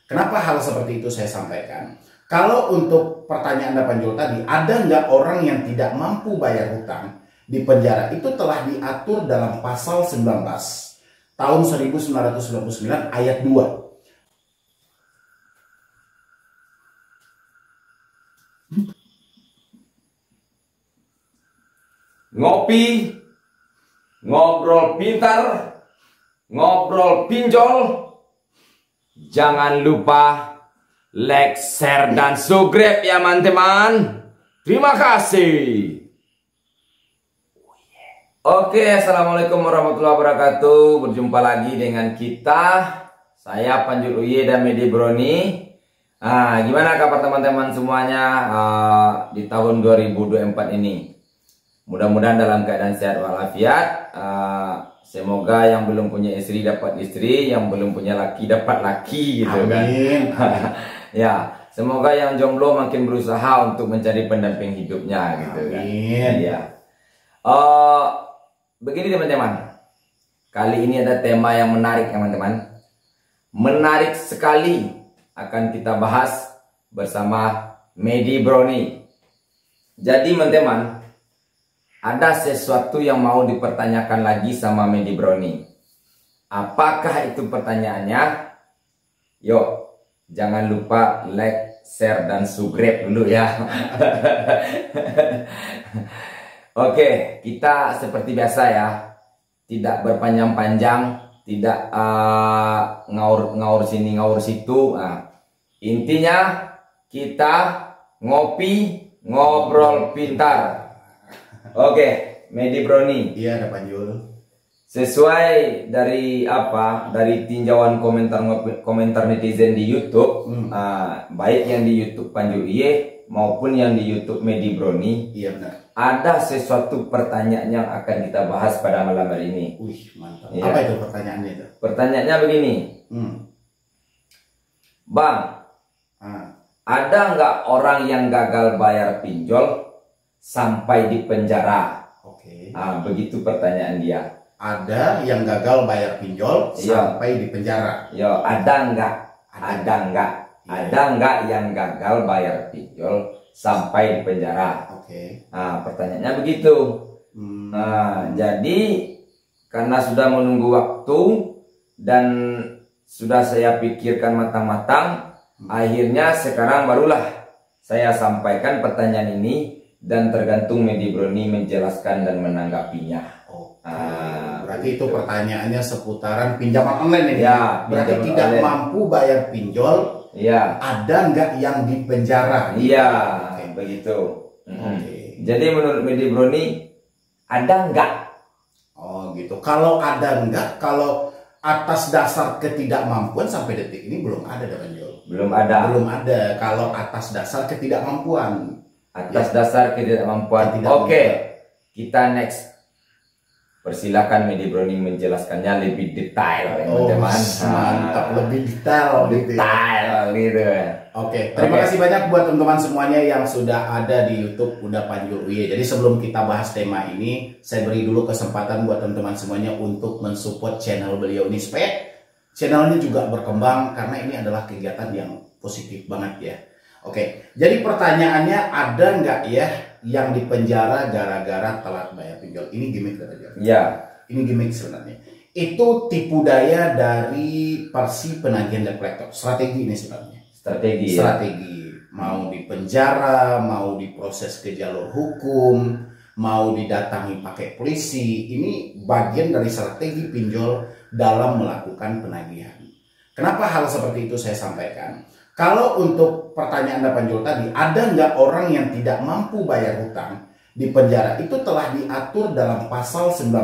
Kenapa hal seperti itu saya sampaikan? Kalau untuk pertanyaan Anda Panjul tadi, ada nggak orang yang tidak mampu bayar hutang di penjara? Itu telah diatur dalam pasal 19 tahun 1999 ayat 2. Ngopi, ngobrol pintar, ngobrol pinjol. Jangan lupa like, share, dan subscribe ya teman-teman. Terima kasih. Oke, assalamualaikum warahmatullahi wabarakatuh. Berjumpa lagi dengan kita. Saya Panjul Uye dan Medi Broni. Gimana kabar teman-teman semuanya di tahun 2024 ini? Mudah-mudahan dalam keadaan sehat walafiat. Semoga yang belum punya istri dapat istri, yang belum punya laki dapat laki, gitu. Amin. Kan? Ya, semoga yang jomblo makin berusaha untuk mencari pendamping hidupnya, gitu. Amin. Kan? Ya. Begini teman-teman, kali ini ada tema yang menarik teman-teman. Menarik sekali akan kita bahas bersama Medi Broni. Jadi teman-teman, ada sesuatu yang mau dipertanyakan lagi sama Medi Broni. Apakah itu pertanyaannya? Yuk, jangan lupa like, share, dan subscribe dulu ya. Oke, kita seperti biasa ya, tidak berpanjang-panjang, tidak ngaur sini ngaur situ. Intinya kita ngopi, ngobrol pintar. Oke, Medi Broni. Iya, ada Panjul. Sesuai dari dari tinjauan komentar netizen di YouTube, baik yang di YouTube Panjul Iye maupun yang di YouTube Medi Broni. Iya benar. Ada sesuatu pertanyaan yang akan kita bahas pada malam hari ini. Wih, mantap. Ya. Apa itu pertanyaannya itu? Pertanyaannya begini, Bang, ada nggak orang yang gagal bayar pinjol sampai di penjara? Oke. Begitu pertanyaan dia. Ada yang gagal bayar pinjol sampai di penjara. Yo, ada nggak? Ada nggak? Iya. Ada nggak yang gagal bayar pinjol sampai di penjara? Oke. Pertanyaannya begitu. Jadi karena sudah menunggu waktu dan sudah saya pikirkan matang-matang, akhirnya sekarang barulah saya sampaikan pertanyaan ini dan tergantung Medi Broni menjelaskan dan menanggapinya. Berarti itu pertanyaannya seputaran pinjaman online ini. Ya, berarti tidak online. mampu bayar pinjol. Iya. Ada nggak yang di penjara? Iya, Oke. begitu. Oke. Jadi menurut Medi Broni ada nggak? Oh gitu. Kalau ada nggak? Kalau atas dasar ketidakmampuan sampai detik ini belum ada, Panjul. Belum ada. Belum ada. Kalau atas dasar ketidakmampuan. Atas dasar ketidakmampuan. Oke, kita next. Persilakan Medi Broni menjelaskannya lebih detail, teman-teman. Mantap, lebih detail gitu. Oke, terima kasih banyak buat teman-teman semuanya yang sudah ada di YouTube Udah Panjul Uye. Jadi sebelum kita bahas tema ini, saya beri dulu kesempatan buat teman-teman semuanya untuk mensupport channel beliau ini supaya channelnya juga berkembang, karena ini adalah kegiatan yang positif banget ya. Oke, jadi pertanyaannya, ada nggak ya yang dipenjara gara-gara telat bayar pinjol? Ini gimmick saja. Ya. Ini gimmick sebenarnya. Itu tipu daya dari Persi Penagihan dan Kolektor. Strategi ini sebenarnya. Strategi. Mau dipenjara, mau diproses ke jalur hukum, mau didatangi pakai polisi. Ini bagian dari strategi pinjol dalam melakukan penagihan. Kenapa hal seperti itu saya sampaikan? Kalau untuk pertanyaan Anda Panjul tadi, ada nggak orang yang tidak mampu bayar hutang di penjara? Itu telah diatur dalam pasal 19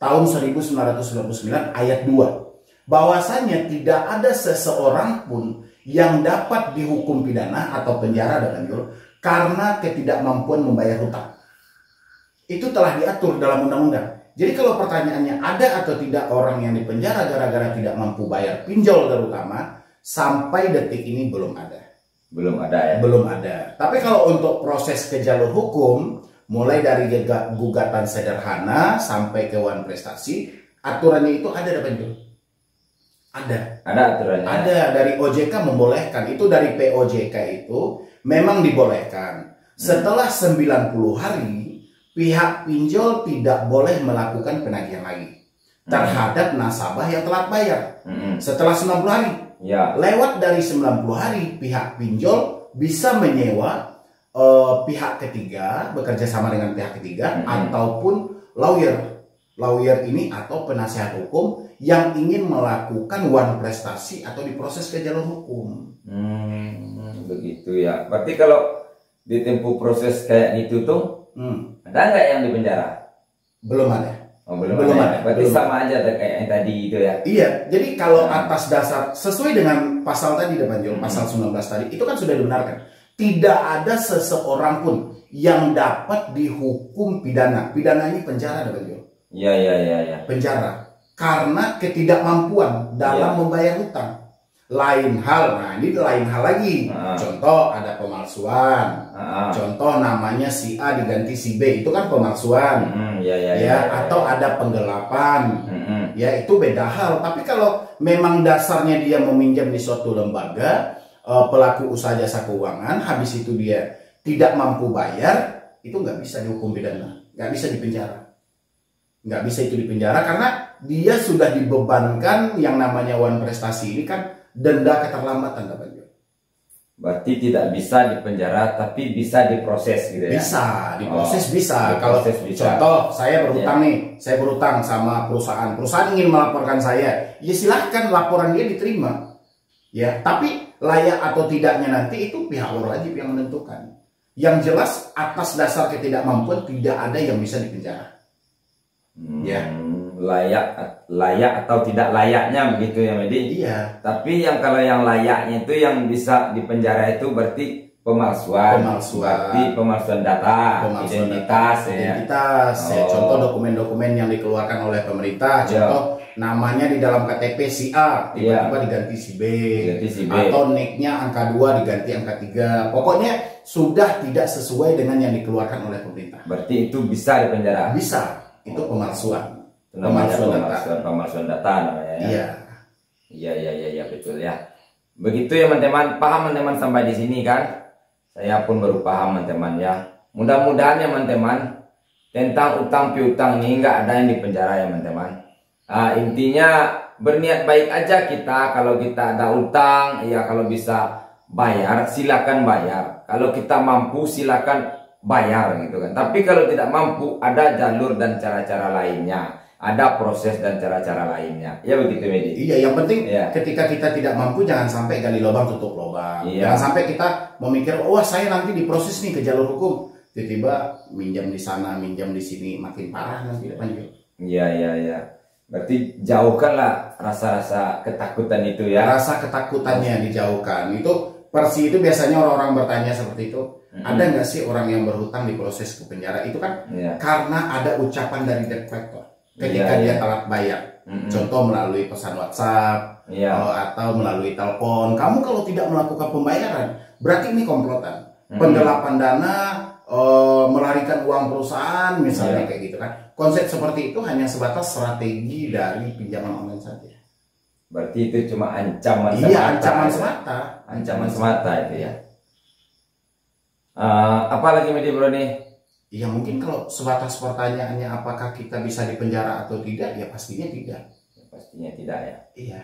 tahun 1999 ayat 2. Bahwasanya tidak ada seseorang pun yang dapat dihukum pidana atau penjara, Anda Panjul, karena ketidakmampuan membayar hutang. Itu telah diatur dalam undang-undang. Jadi kalau pertanyaannya ada atau tidak orang yang dipenjara gara-gara tidak mampu bayar pinjol terutama, sampai detik ini belum ada. Belum ada ya? Belum ada. Tapi kalau untuk proses ke jalur hukum, mulai dari gugatan sederhana sampai ke wan prestasi, aturannya itu ada, Panjul. Ada aturannya. Ada, dari OJK membolehkan. Itu dari POJK itu memang dibolehkan. Setelah 90 hari, pihak pinjol tidak boleh melakukan penagihan lagi terhadap nasabah yang telat bayar. Setelah 90 hari, Ya. lewat dari 90 hari, pihak pinjol bisa menyewa pihak ketiga, bekerja sama dengan pihak ketiga, ataupun lawyer ini atau penasihat hukum yang ingin melakukan one prestasi atau diproses ke jalur hukum. Begitu ya. Berarti kalau ditempuh proses kayak gitu tuh, ada nggak yang di penjara? Belum ada. Oh, belum ada. Berarti Belum sama aja kayak yang tadi itu ya. Iya, jadi kalau atas dasar sesuai dengan pasal tadi Panjol, pasal 19 tadi, itu kan sudah dibenarkan. Tidak ada seseorang pun yang dapat dihukum pidana. Pidana ini penjara Panjol. Iya. Penjara karena ketidakmampuan dalam membayar hutang. Lain hal, nah ini lain hal lagi. Contoh ada pemalsuan. Contoh namanya si A diganti si B, itu kan pemalsuan. Atau ada penggelapan. Ya itu beda hal. Tapi kalau memang dasarnya dia meminjam di suatu lembaga, pelaku usaha jasa keuangan, habis itu dia tidak mampu bayar, itu nggak bisa dihukum pidana, nggak bisa dipenjara. Nggak bisa itu dipenjara karena dia sudah dibebankan yang namanya one prestasi ini kan denda keterlambatan. Berarti tidak bisa dipenjara tapi bisa diproses gitu ya. Bisa diproses, bisa. Diproses, Kalau bisa. contoh saya berhutang nih, saya berhutang sama perusahaan ingin melaporkan saya, ya silahkan laporan dia diterima. Ya, tapi layak atau tidaknya nanti itu pihak berwajib yang menentukan. Yang jelas atas dasar ketidakmampuan tidak ada yang bisa dipenjara. Ya. Layak atau tidak layaknya begitu ya Medi. Iya. Tapi yang kalau yang layaknya itu yang bisa dipenjara itu berarti pemalsuan. Berarti pemalsuan data, identitas. Contoh dokumen-dokumen yang dikeluarkan oleh pemerintah. Contoh namanya di dalam KTP si A tiba-tiba diganti si B. Atau nicknya angka 2 diganti angka 3. Pokoknya sudah tidak sesuai dengan yang dikeluarkan oleh pemerintah. Berarti itu bisa dipenjara. Bisa. Itu pemalsuan. Pemalsuan data namanya ya. Iya betul ya. Begitu ya teman-teman, paham teman-teman sampai di sini kan? Saya pun baru paham teman-teman ya. Mudah-mudahan ya teman-teman tentang utang piutang ini nggak ada yang dipenjara ya teman-teman. Intinya berniat baik aja kita. Kalau kita ada utang, ya kalau bisa bayar silakan bayar. Kalau kita mampu silakan bayar gitu kan. Tapi kalau tidak mampu ada jalur dan cara-cara lainnya. Ada proses dan cara-cara lainnya. Ya begitu Medi. Iya, yang penting ketika kita tidak mampu jangan sampai gali lubang tutup lubang. Jangan sampai kita memikir, wah saya nanti diproses nih ke jalur hukum. Tiba-tiba minjam di sana, minjam di sini, makin parah nanti Panjol. Iya. Berarti jauhkanlah rasa-rasa ketakutan itu ya. Rasa ketakutannya dijauhkan. Itu Persi itu biasanya orang-orang bertanya seperti itu. Ada nggak sih orang yang berhutang diproses ke penjara? Itu kan karena ada ucapan dari debt collector ketika dia telat bayar. Contoh melalui pesan WhatsApp atau melalui telepon. Kamu kalau tidak melakukan pembayaran, berarti ini komplotan. Penggelapan dana, melarikan uang perusahaan misalnya kayak gitu kan. Konsep seperti itu hanya sebatas strategi dari pinjaman online saja. Berarti itu cuma ancaman semata. Iya, ancaman semata. Ancaman semata itu ya. Apa lagi Medi Bro nih? Ya mungkin kalau sebatas pertanyaannya apakah kita bisa dipenjara atau tidak, ya pastinya tidak. Ya, pastinya tidak ya. Iya.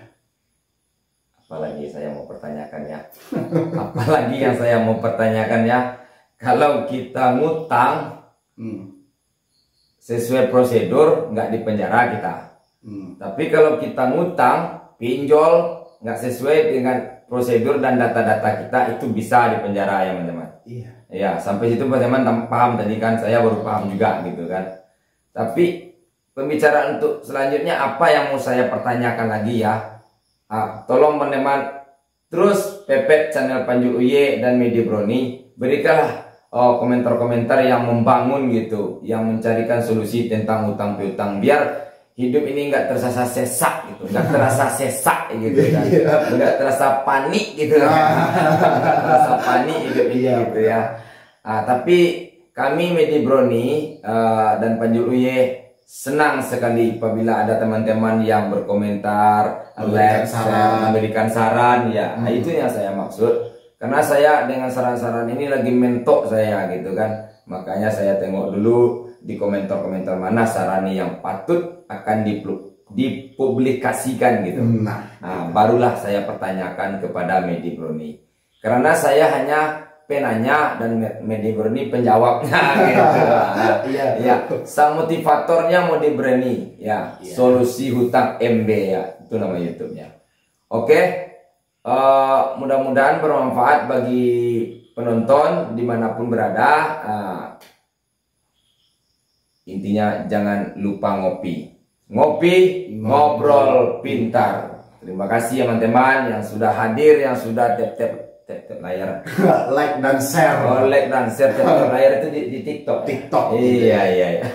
Apalagi saya mau pertanyakan ya. Apalagi yang saya mau pertanyakan ya. Kalau kita ngutang sesuai prosedur nggak dipenjara kita. Tapi kalau kita ngutang pinjol nggak sesuai dengan prosedur dan data-data kita, itu bisa dipenjara ya teman-teman. Iya. Ya, sampai situ teman-teman paham tadi kan, saya baru paham juga gitu kan. Tapi pembicaraan untuk selanjutnya apa yang mau saya pertanyakan lagi ya. Tolong teman-teman terus pepet channel Panjul UY dan Medi Broni, berikanlah komentar-komentar yang membangun gitu, yang mencarikan solusi tentang utang piutang biar hidup ini nggak terasa sesak gitu, nggak terasa sesak gitu kan, nggak terasa panik gitu kan, nggak terasa panik hidup ini gitu ya. Tapi kami Medi Broni dan Panjul UY senang sekali apabila ada teman-teman yang berkomentar, memberikan saran ya. Nah, itu yang saya maksud. Karena saya dengan saran-saran ini lagi mentok saya gitu kan. Makanya saya tengok dulu di komentar-komentar mana saran yang patut akan dipublikasikan gitu. Nah, barulah saya pertanyakan kepada Medi Brownie. Karena saya hanya penanya dan Medi Brownie penjawabnya gitu. Ya, sang motivatornya Medi Brownie ya. Solusi hutang MB ya, itu nama YouTube-nya. Oke, mudah-mudahan bermanfaat bagi penonton dimanapun berada. Intinya jangan lupa ngopi, ngobrol pintar. Terima kasih teman-teman yang sudah hadir, yang sudah tap layar, like dan share. Like dan share tap layar itu di TikTok. Iya.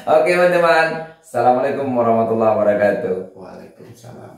Oke teman-teman, assalamualaikum warahmatullahi wabarakatuh. Waalaikumsalam.